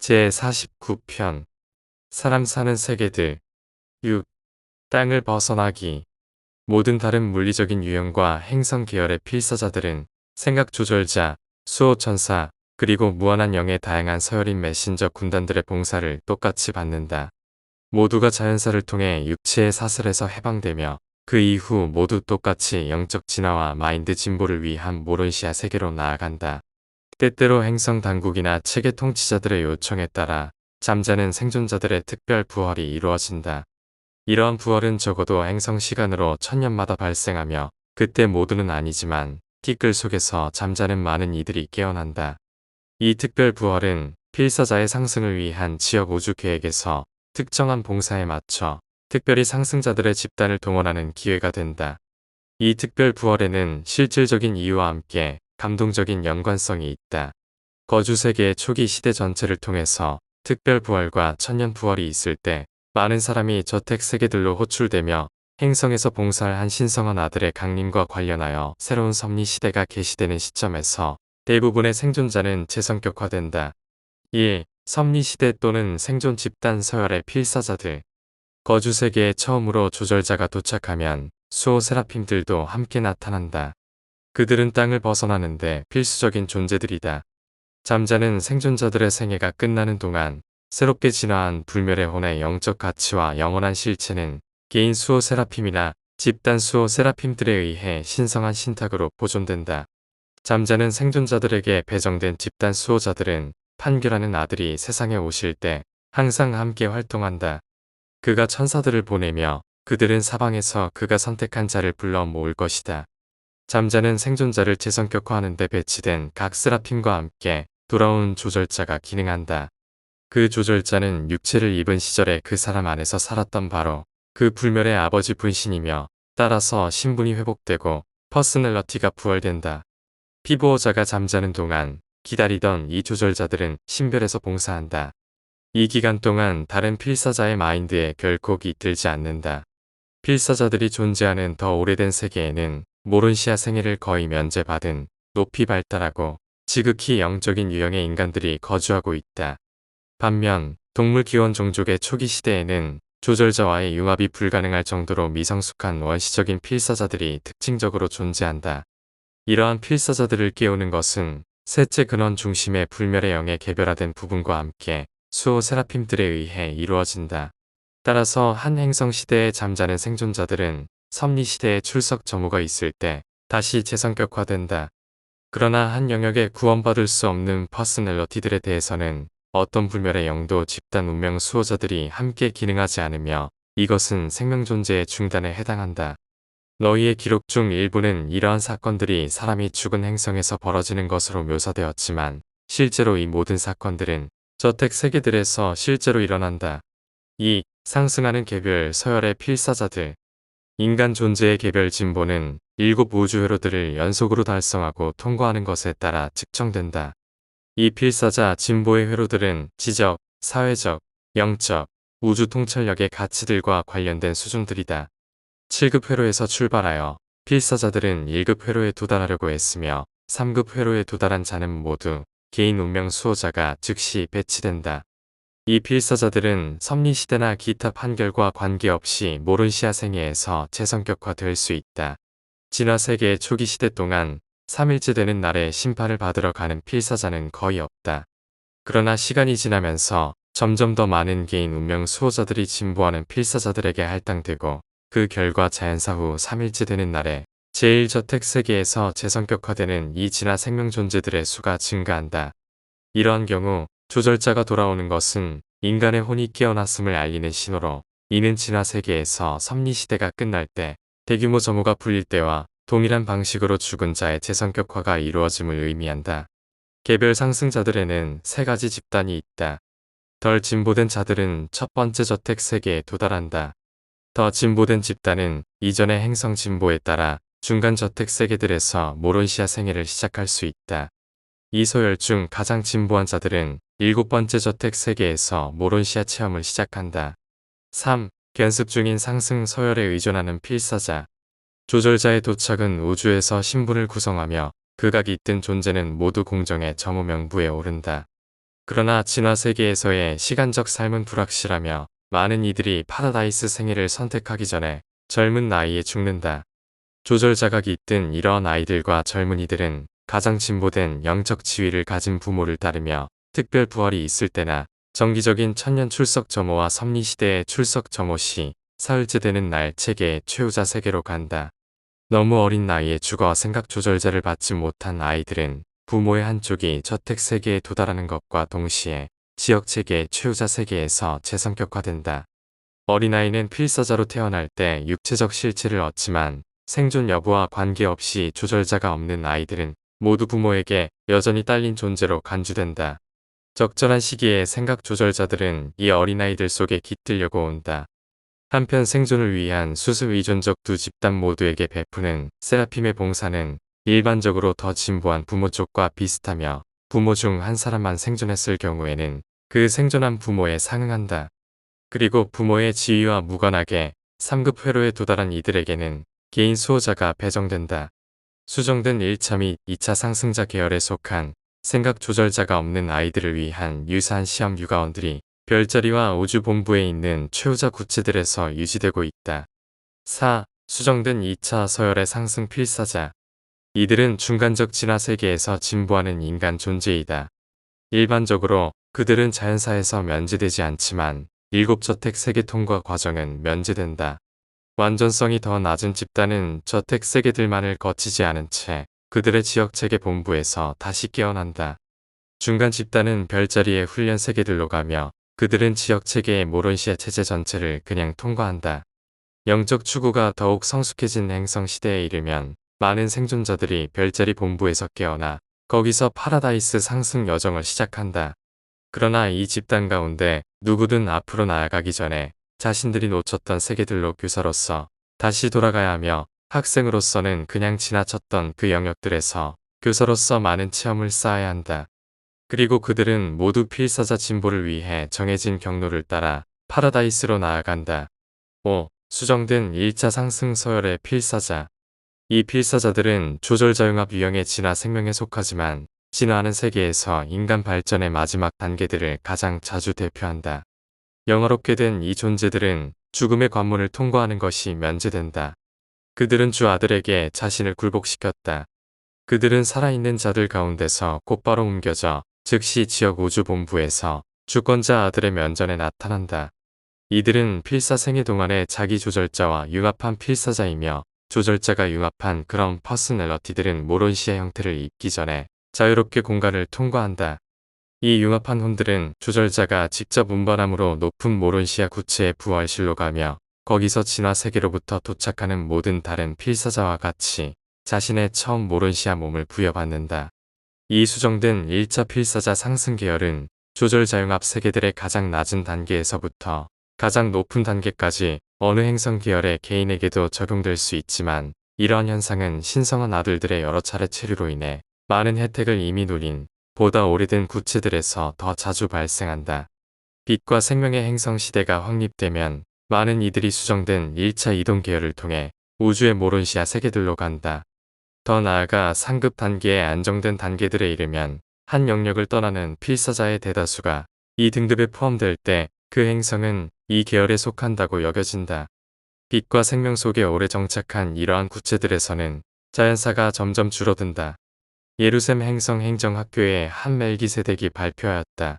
제49편 사람 사는 세계들 6. 땅을 벗어나기. 모든 다른 물리적인 유형과 행성 계열의 필사자들은 생각 조절자, 수호천사, 그리고 무한한 영의 다양한 서열인 메신저 군단들의 봉사를 똑같이 받는다. 모두가 자연사를 통해 육체의 사슬에서 해방되며 그 이후 모두 똑같이 영적 진화와 마인드 진보를 위한 모론시아 세계로 나아간다. 때때로 행성 당국이나 체계 통치자들의 요청에 따라 잠자는 생존자들의 특별 부활이 이루어진다. 이러한 부활은 적어도 행성 시간으로 1000년마다 발생하며 그때 모두는 아니지만 티끌 속에서 잠자는 많은 이들이 깨어난다. 이 특별 부활은 필사자의 상승을 위한 지역 우주 계획에서 특정한 봉사에 맞춰 특별히 상승자들의 집단을 동원하는 기회가 된다. 이 특별 부활에는 실질적인 이유와 함께 감동적인 연관성이 있다. 거주세계의 초기 시대 전체를 통해서 특별 부활과 천년 부활이 있을 때 많은 사람이 저택 세계들로 호출되며 행성에서 봉사할 한 신성한 아들의 강림과 관련하여 새로운 섭리 시대가 개시되는 시점에서 대부분의 생존자는 재성격화된다. 1. 섭리 시대 또는 생존 집단 서열의 필사자들. 거주세계에 처음으로 조절자가 도착하면 수호 세라핌들도 함께 나타난다. 그들은 땅을 벗어나는데 필수적인 존재들이다. 잠자는 생존자들의 생애가 끝나는 동안 새롭게 진화한 불멸의 혼의 영적 가치와 영원한 실체는 개인 수호 세라핌이나 집단 수호 세라핌들에 의해 신성한 신탁으로 보존된다. 잠자는 생존자들에게 배정된 집단 수호자들은 판결하는 아들이 세상에 오실 때 항상 함께 활동한다. 그가 천사들을 보내며 그들은 사방에서 그가 선택한 자를 불러 모을 것이다. 잠자는 생존자를 재성격화하는 데 배치된 각 세라핌과 함께 돌아온 조절자가 기능한다. 그 조절자는 육체를 입은 시절에 그 사람 안에서 살았던 바로 그 불멸의 아버지 분신이며 따라서 신분이 회복되고 퍼스널러티가 부활된다. 피보호자가 잠자는 동안 기다리던 이 조절자들은 신별에서 봉사한다. 이 기간 동안 다른 필사자의 마인드에 결코 깃들지 않는다. 필사자들이 존재하는 더 오래된 세계에는 모론시아 생애를 거의 면제받은 높이 발달하고 지극히 영적인 유형의 인간들이 거주하고 있다. 반면 동물 기원 종족의 초기 시대에는 조절자와의 융합이 불가능할 정도로 미성숙한 원시적인 필사자들이 특징적으로 존재한다. 이러한 필사자들을 깨우는 것은 셋째 근원 중심의 불멸의 영의 개별화된 부분과 함께 수호 세라핌들에 의해 이루어진다. 따라서 한 행성 시대에 잠자는 생존자들은 섭리 시대에 출석 점호가 있을 때 다시 재성격화된다. 그러나 한 영역에 구원받을 수 없는 퍼스널러티들에 대해서는 어떤 불멸의 영도 집단 운명 수호자들이 함께 기능하지 않으며 이것은 생명 존재의 중단에 해당한다. 너희의 기록 중 일부는 이러한 사건들이 사람이 죽은 행성에서 벌어지는 것으로 묘사되었지만 실제로 이 모든 사건들은 저택 세계들에서 실제로 일어난다. 2. 상승하는 개별 서열의 필사자들. 인간 존재의 개별 진보는 7 우주 회로들을 연속으로 달성하고 통과하는 것에 따라 측정된다. 이 필사자 진보의 회로들은 지적, 사회적, 영적, 우주 통찰력의 가치들과 관련된 수준들이다. 7급 회로에서 출발하여 필사자들은 1급 회로에 도달하려고 했으며 3급 회로에 도달한 자는 모두 개인 운명 수호자가 즉시 배치된다. 이 필사자들은 섭리시대나 기타 판결과 관계없이 모론시아 생애에서 재성격화될 수 있다. 진화세계의 초기 시대 동안 3일째 되는 날에 심판을 받으러 가는 필사자는 거의 없다. 그러나 시간이 지나면서 점점 더 많은 개인 운명 수호자들이 진보하는 필사자들에게 할당되고 그 결과 자연사 후 3일째 되는 날에 제1저택 세계에서 재성격화되는 이 진화 생명 존재들의 수가 증가한다. 이러한 경우 조절자가 돌아오는 것은 인간의 혼이 깨어났음을 알리는 신호로 이는 진화 세계에서 섭리시대가 끝날 때 대규모 점호가 풀릴 때와 동일한 방식으로 죽은 자의 재성격화가 이루어짐을 의미한다. 개별 상승자들에는 3가지 집단이 있다. 덜 진보된 자들은 첫 번째 저택 세계에 도달한다. 더 진보된 집단은 이전의 행성 진보에 따라 중간 저택 세계들에서 모론시아 생애를 시작할 수 있다. 이 서열 중 가장 진보한 자들은 7번째 저택 세계에서 모론시아 체험을 시작한다. 3. 견습 중인 상승 서열에 의존하는 필사자. 조절자의 도착은 우주에서 신분을 구성하며 그가 깃든 존재는 모두 공정의 점호 명부에 오른다. 그러나 진화 세계에서의 시간적 삶은 불확실하며 많은 이들이 파라다이스 생애를 선택하기 전에 젊은 나이에 죽는다. 조절 자각이 있던 이러한 아이들과 젊은이들은 가장 진보된 영적 지위를 가진 부모를 따르며 특별 부활이 있을 때나 정기적인 천년 출석 점호와 섭리시대의 출석 점호 시 사흘째 되는 날 체계의 최후자 세계로 간다. 너무 어린 나이에 죽어 생각 조절자를 받지 못한 아이들은 부모의 한쪽이 저택 세계에 도달하는 것과 동시에 지역 체계의 최후자 세계에서 재성격화된다. 어린아이는 필사자로 태어날 때 육체적 실체를 얻지만 생존 여부와 관계없이 조절자가 없는 아이들은 모두 부모에게 여전히 딸린 존재로 간주된다. 적절한 시기에 생각 조절자들은 이 어린아이들 속에 깃들려고 온다. 한편 생존을 위한 수습 의존적 두 집단 모두에게 베푸는 세라핌의 봉사는 일반적으로 더 진보한 부모 쪽과 비슷하며 부모 중 한 사람만 생존했을 경우에는 그 생존한 부모에 상응한다. 그리고 부모의 지위와 무관하게 3급 회로에 도달한 이들에게는 개인 수호자가 배정된다. 수정된 1차 및 2차 상승자 계열에 속한 생각 조절자가 없는 아이들을 위한 유사한 시험 유가원들이 별자리와 우주본부에 있는 최후자 구체들에서 유지되고 있다. 4. 수정된 2차 서열의 상승 필사자. 이들은 중간적 진화 세계에서 진보하는 인간 존재이다. 일반적으로 그들은 자연사에서 면제되지 않지만 7저택 세계 통과 과정은 면제된다. 완전성이 더 낮은 집단은 저택 세계들만을 거치지 않은 채 그들의 지역 체계 본부에서 다시 깨어난다. 중간 집단은 별자리의 훈련 세계들로 가며 그들은 지역 체계의 모론시아 체제 전체를 그냥 통과한다. 영적 추구가 더욱 성숙해진 행성 시대에 이르면 많은 생존자들이 별자리 본부에서 깨어나 거기서 파라다이스 상승 여정을 시작한다. 그러나 이 집단 가운데 누구든 앞으로 나아가기 전에 자신들이 놓쳤던 세계들로 교사로서 다시 돌아가야 하며 학생으로서는 그냥 지나쳤던 그 영역들에서 교사로서 많은 체험을 쌓아야 한다. 그리고 그들은 모두 필사자 진보를 위해 정해진 경로를 따라 파라다이스로 나아간다. 5. 수정된 1차 상승 서열의 필사자. 이 필사자들은 조절자융합 유형의 진화 생명에 속하지만 진화하는 세계에서 인간 발전의 마지막 단계들을 가장 자주 대표한다. 영화롭게 된 이 존재들은 죽음의 관문을 통과하는 것이 면제된다. 그들은 주 아들에게 자신을 굴복시켰다. 그들은 살아있는 자들 가운데서 곧바로 옮겨져 즉시 지역 우주본부에서 주권자 아들의 면전에 나타난다. 이들은 필사 생애 동안의 자기 조절자와 융합한 필사자이며 조절자가 융합한 그런 퍼스널러티들은 모론시아 형태를 입기 전에 자유롭게 공간을 통과한다. 이 융합한 혼들은 조절자가 직접 운반함으로 높은 모론시아 구체의 부활실로 가며 거기서 진화 세계로부터 도착하는 모든 다른 필사자와 같이 자신의 처음 모론시아 몸을 부여받는다. 이 수정된 1차 필사자 상승 계열은 조절자융합 세계들의 가장 낮은 단계에서부터 가장 높은 단계까지 어느 행성 계열의 개인에게도 적용될 수 있지만 이러한 현상은 신성한 아들들의 여러 차례 체류로 인해 많은 혜택을 이미 누린 보다 오래된 구체들에서 더 자주 발생한다. 빛과 생명의 행성 시대가 확립되면 많은 이들이 수정된 1차 이동 계열을 통해 우주의 모론시아 세계들로 간다. 더 나아가 상급 단계의 안정된 단계들에 이르면 한 영역을 떠나는 필사자의 대다수가 이 등급에 포함될 때 그 행성은 이 계열에 속한다고 여겨진다. 빛과 생명 속에 오래 정착한 이러한 구체들에서는 자연사가 점점 줄어든다. 예루셈 행성 행정학교의 한 멜기세덱이 발표하였다.